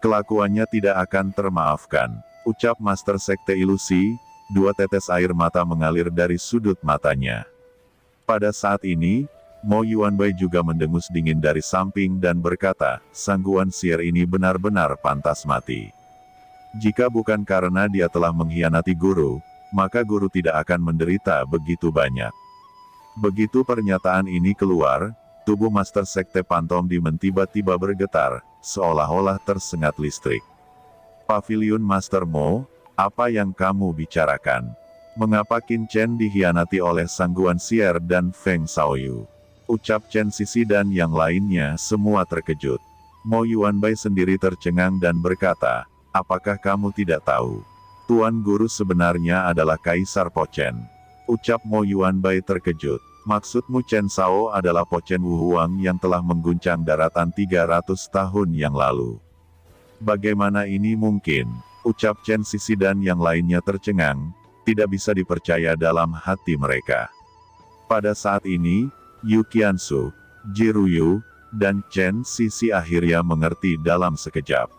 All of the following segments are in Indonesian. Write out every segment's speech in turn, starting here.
Kelakuannya tidak akan termaafkan, ucap Master Sekte Ilusi. Dua tetes air mata mengalir dari sudut matanya. Pada saat ini, Mo Yuanbai juga mendengus dingin dari samping dan berkata, Sang Guan Xier ini benar-benar pantas mati. Jika bukan karena dia telah mengkhianati guru, maka guru tidak akan menderita begitu banyak. Begitu pernyataan ini keluar, tubuh Master Sekte Phantom Demon tiba-tiba bergetar, seolah-olah tersengat listrik. Pavilion Master Mo, apa yang kamu bicarakan? Mengapa Qin Chen dikhianati oleh Sang Guan Xier dan Feng Shaoyu? Ucap Chen Sisi dan yang lainnya semua terkejut. Mo Yuanbai sendiri tercengang dan berkata, apakah kamu tidak tahu? Tuan Guru sebenarnya adalah Kaisar Po Chen. Ucap Mo Yuanbai terkejut. Maksudmu Chen Shao adalah Po Chen Wuhuang yang telah mengguncang daratan 300 tahun yang lalu. Bagaimana ini mungkin? Ucap Chen Sisi dan yang lainnya tercengang, tidak bisa dipercaya dalam hati mereka. Pada saat ini, Yu Qiansu, Ji Ruyu, dan Chen Sisi akhirnya mengerti dalam sekejap.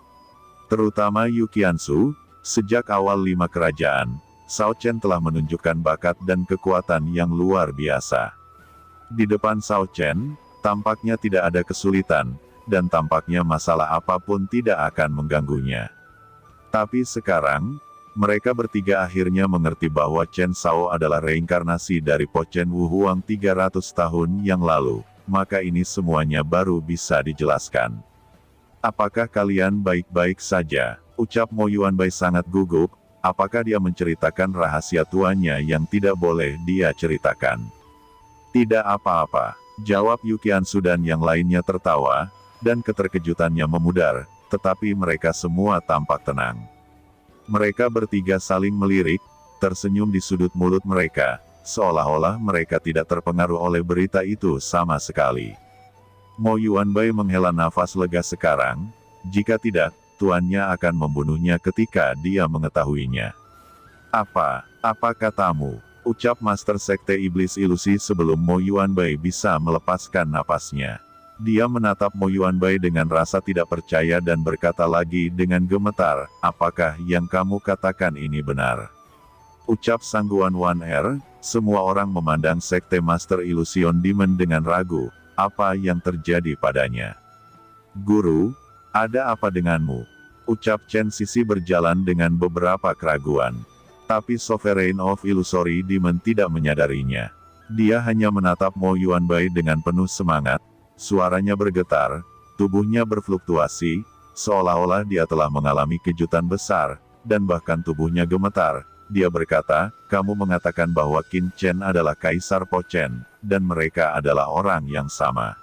Terutama Yu Qiansu, sejak awal 5 kerajaan, Shao Chen telah menunjukkan bakat dan kekuatan yang luar biasa. Di depan Shao Chen, tampaknya tidak ada kesulitan, dan tampaknya masalah apapun tidak akan mengganggunya. Tapi sekarang, mereka bertiga akhirnya mengerti bahwa Chen Shao adalah reinkarnasi dari Po Chen Wuhuang 300 tahun yang lalu, maka ini semuanya baru bisa dijelaskan. Apakah kalian baik-baik saja? Ucap Mo Yuanbai sangat gugup, apakah dia menceritakan rahasia tuannya yang tidak boleh dia ceritakan? Tidak apa-apa, jawab Yu Qiansu dan yang lainnya tertawa, dan keterkejutannya memudar. Tetapi mereka semua tampak tenang. Mereka bertiga saling melirik, tersenyum di sudut mulut mereka, seolah-olah mereka tidak terpengaruh oleh berita itu sama sekali. Mo Yuanbai menghela nafas lega sekarang, jika tidak, tuannya akan membunuhnya ketika dia mengetahuinya. Apa katamu? Ucap Master Sekte Iblis Ilusi sebelum Mo Yuanbai bisa melepaskan napasnya. Dia menatap Mo Yuanbai dengan rasa tidak percaya dan berkata lagi dengan gemetar, apakah yang kamu katakan ini benar? Ucap Sang Guan Wan Er, semua orang memandang Sekte Master Illusion Demon dengan ragu, apa yang terjadi padanya? Guru, ada apa denganmu? Ucap Chen Sisi berjalan dengan beberapa keraguan. Tapi Sovereign of Illusory Demon tidak menyadarinya. Dia hanya menatap Mo Yuanbai dengan penuh semangat. Suaranya bergetar, tubuhnya berfluktuasi, seolah-olah dia telah mengalami kejutan besar, dan bahkan tubuhnya gemetar. Dia berkata, kamu mengatakan bahwa Qin Chen adalah Kaisar Po Chen, dan mereka adalah orang yang sama.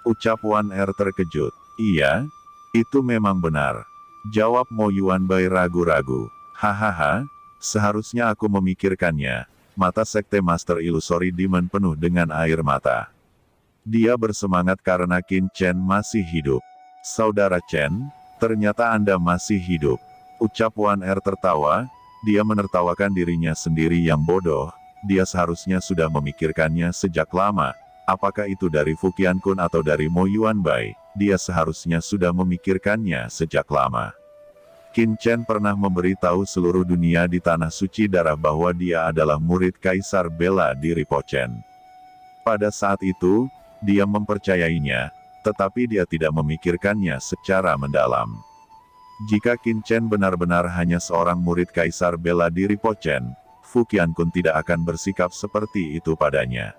Ucap Wan Er terkejut. Iya, itu memang benar. Jawab Mo Yuanbai ragu-ragu. Hahaha, seharusnya aku memikirkannya. Mata Sekte Master Illusory Demon penuh dengan air mata. Dia bersemangat karena Qin Chen masih hidup. Saudara Chen, ternyata Anda masih hidup. Ucap Wan Er tertawa, dia menertawakan dirinya sendiri yang bodoh, dia seharusnya sudah memikirkannya sejak lama. Apakah itu dari Fuqian Kun atau dari Mo Yuanbai, dia seharusnya sudah memikirkannya sejak lama. Qin Chen pernah memberitahu seluruh dunia di Tanah Suci Darah bahwa dia adalah murid Kaisar Bela Diri Po Chen. Pada saat itu, dia mempercayainya, tetapi dia tidak memikirkannya secara mendalam. Jika Qin Chen benar-benar hanya seorang murid Kaisar Bela Diri Po Chen, Fuqian Kun tidak akan bersikap seperti itu padanya.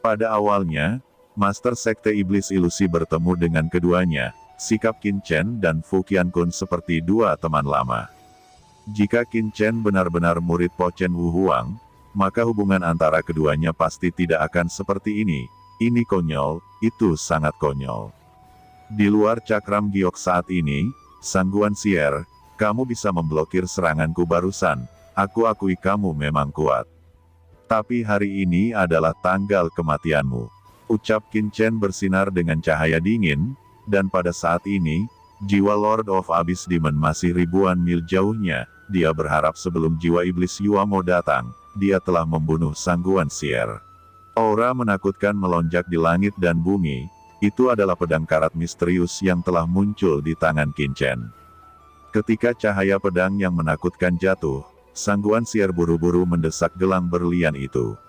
Pada awalnya, Master Sekte Iblis Ilusi bertemu dengan keduanya, sikap Qin Chen dan Fuqian Kun seperti dua teman lama. Jika Qin Chen benar-benar murid Po Chen Wuhuang, maka hubungan antara keduanya pasti tidak akan seperti ini. Ini konyol, itu sangat konyol. Di luar cakram giok saat ini, Sang Guan Xier, kamu bisa memblokir seranganku barusan, aku akui kamu memang kuat. Tapi hari ini adalah tanggal kematianmu. Ucap Qin Chen bersinar dengan cahaya dingin, dan pada saat ini, jiwa Lord of Abyss Demon masih ribuan mil jauhnya, dia berharap sebelum jiwa Iblis Yuamo datang, dia telah membunuh Sang Guan Xier. Aura menakutkan melonjak di langit dan bumi, Itu adalah pedang karat misterius yang telah muncul di tangan Qin Chen. Ketika cahaya pedang yang menakutkan jatuh, Sang Guanxier buru-buru mendesak gelang berlian itu.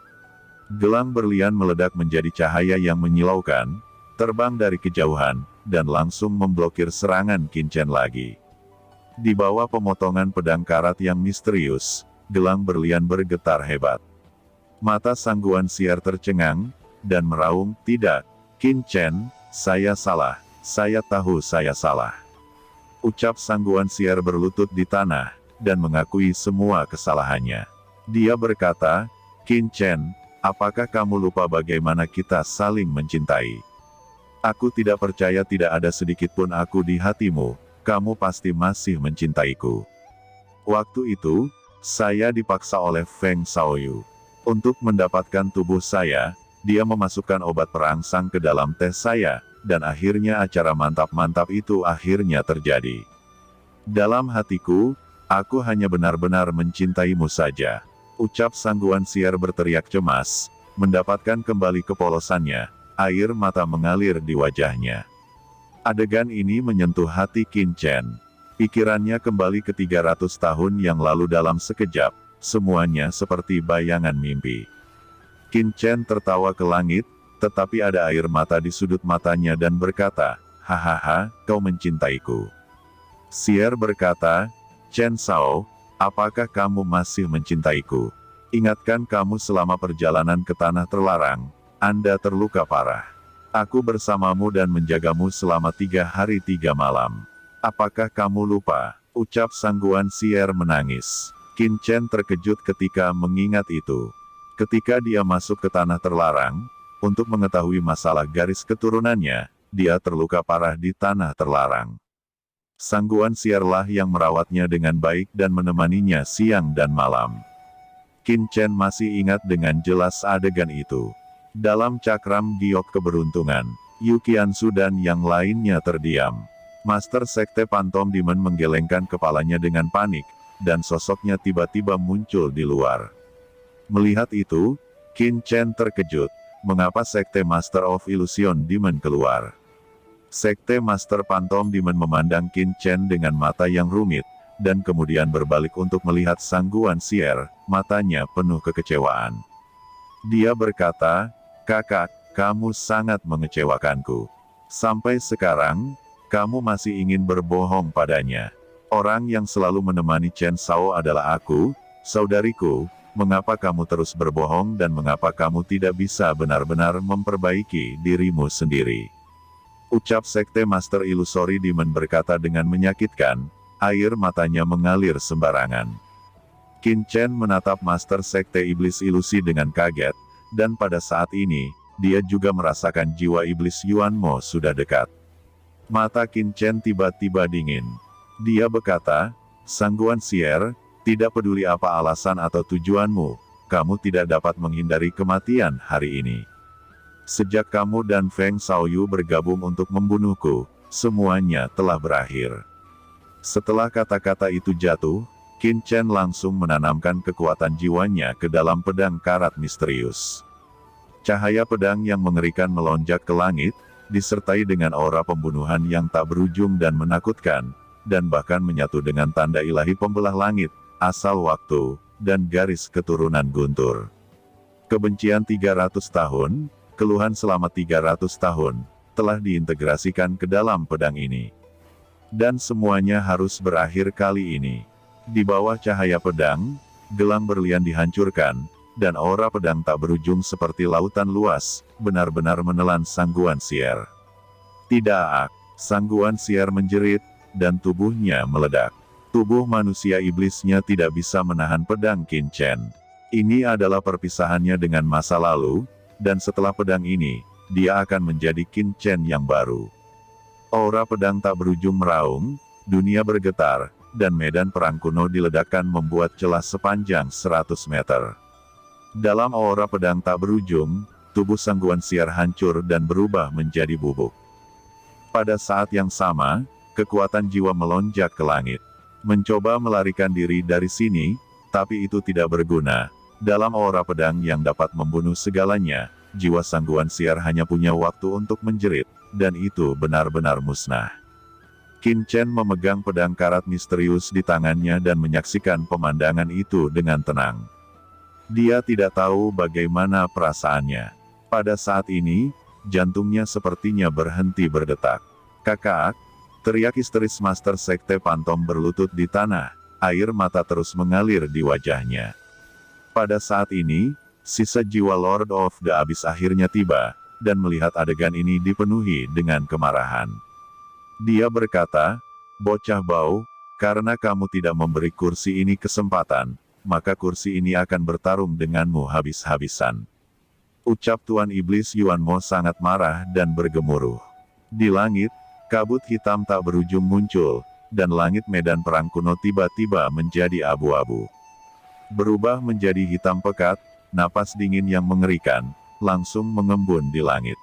Gelang berlian meledak menjadi cahaya yang menyilaukan, terbang dari kejauhan, dan langsung memblokir serangan Qin Chen lagi. Di bawah pemotongan pedang karat yang misterius, gelang berlian bergetar hebat. Mata Sang Guanxier tercengang, dan meraung, "Tidak, Qin Chen, saya salah, saya tahu saya salah." Ucap Sang Guanxier berlutut di tanah, dan mengakui semua kesalahannya. Dia berkata, "Qin Chen, apakah kamu lupa bagaimana kita saling mencintai? Aku tidak percaya tidak ada sedikitpun aku di hatimu, kamu pasti masih mencintaiku." Waktu itu, saya dipaksa oleh Feng Shaoyu. Untuk mendapatkan tubuh saya, dia memasukkan obat perangsang ke dalam teh saya, dan akhirnya acara mantap-mantap itu akhirnya terjadi. Dalam hatiku, aku hanya benar-benar mencintaimu saja. Ucap Sang Guanxier berteriak cemas, mendapatkan kembali kepolosannya, air mata mengalir di wajahnya. Adegan ini menyentuh hati Qin Chen. Pikirannya kembali ke 300 tahun yang lalu dalam sekejap, semuanya seperti bayangan mimpi. Qin Chen tertawa ke langit, tetapi ada air mata di sudut matanya dan berkata, "Hahaha, kau mencintaiku." Xier berkata, "Chen Shao, apakah kamu masih mencintaiku? Ingatkan kamu selama perjalanan ke tanah terlarang, Anda terluka parah. Aku bersamamu dan menjagamu selama 3 hari 3 malam. Apakah kamu lupa?" Ucap Sang Guanxier menangis. Qin Chen terkejut ketika mengingat itu. Ketika dia masuk ke tanah terlarang, untuk mengetahui masalah garis keturunannya, dia terluka parah di tanah terlarang. Sang Guanxier lah yang merawatnya dengan baik dan menemaninya siang dan malam. Qin Chen masih ingat dengan jelas adegan itu. Dalam cakram giok keberuntungan, Yu Qianzu dan yang lainnya terdiam. Master Sekte Phantom Demon menggelengkan kepalanya dengan panik, dan sosoknya tiba-tiba muncul di luar. Melihat itu, Qin Chen terkejut, mengapa Sekte Master of Illusion Demon keluar. Sekte Master Phantom Demon memandang Qin Chen dengan mata yang rumit, dan kemudian berbalik untuk melihat Sang Guanxier, matanya penuh kekecewaan. Dia berkata, "Kakak, kamu sangat mengecewakanku. Sampai sekarang, kamu masih ingin berbohong padanya. Orang yang selalu menemani Chen Shao adalah aku, saudariku, mengapa kamu terus berbohong dan mengapa kamu tidak bisa benar-benar memperbaiki dirimu sendiri?" Ucap Sekte Master Illusory Demon berkata dengan menyakitkan, air matanya mengalir sembarangan. Qin Chen menatap Master Sekte Iblis Ilusi dengan kaget, dan pada saat ini, dia juga merasakan jiwa Iblis Yuan Mo sudah dekat. Mata Qin Chen tiba-tiba dingin. Dia berkata, "Sang Guanxier, tidak peduli apa alasan atau tujuanmu, kamu tidak dapat menghindari kematian hari ini. Sejak kamu dan Feng Shaoyu bergabung untuk membunuhku, semuanya telah berakhir." Setelah kata-kata itu jatuh, Qin Chen langsung menanamkan kekuatan jiwanya ke dalam pedang karat misterius. Cahaya pedang yang mengerikan melonjak ke langit, disertai dengan aura pembunuhan yang tak berujung dan menakutkan, dan bahkan menyatu dengan tanda ilahi pembelah langit, asal waktu, dan garis keturunan guntur. Kebencian 300 tahun, keluhan selama 300 tahun, telah diintegrasikan ke dalam pedang ini. Dan semuanya harus berakhir kali ini. Di bawah cahaya pedang, gelang berlian dihancurkan, dan aura pedang tak berujung seperti lautan luas, benar-benar menelan Sang Guanxier. "Tidak!" Sang Guanxier menjerit, dan tubuhnya meledak. Tubuh manusia iblisnya tidak bisa menahan pedang Qin Chen. Ini adalah perpisahannya dengan masa lalu, dan setelah pedang ini, dia akan menjadi Qin Chen yang baru. Aura pedang tak berujung meraung, dunia bergetar, dan medan perang kuno diledakkan membuat celah sepanjang 100 meter. Dalam aura pedang tak berujung, tubuh Sang Guanxier hancur dan berubah menjadi bubuk. Pada saat yang sama, kekuatan jiwa melonjak ke langit. Mencoba melarikan diri dari sini, tapi itu tidak berguna. Dalam aura pedang yang dapat membunuh segalanya, jiwa Sang Guanxier hanya punya waktu untuk menjerit, dan itu benar-benar musnah. Qin Chen memegang pedang karat misterius di tangannya dan menyaksikan pemandangan itu dengan tenang. Dia tidak tahu bagaimana perasaannya. Pada saat ini, jantungnya sepertinya berhenti berdetak. "Kakak!" teriak histeris Master Sekte Pantom berlutut di tanah, air mata terus mengalir di wajahnya. Pada saat ini, sisa jiwa Lord of the Abyss akhirnya tiba, dan melihat adegan ini dipenuhi dengan kemarahan. Dia berkata, "Bocah bau, karena kamu tidak memberi kursi ini kesempatan, maka kursi ini akan bertarung denganmu habis-habisan." Ucap Tuan Iblis Yuan Mo sangat marah dan bergemuruh. Di langit, kabut hitam tak berujung muncul, dan langit medan perang kuno tiba-tiba menjadi abu-abu. Berubah menjadi hitam pekat, napas dingin yang mengerikan, langsung mengembun di langit.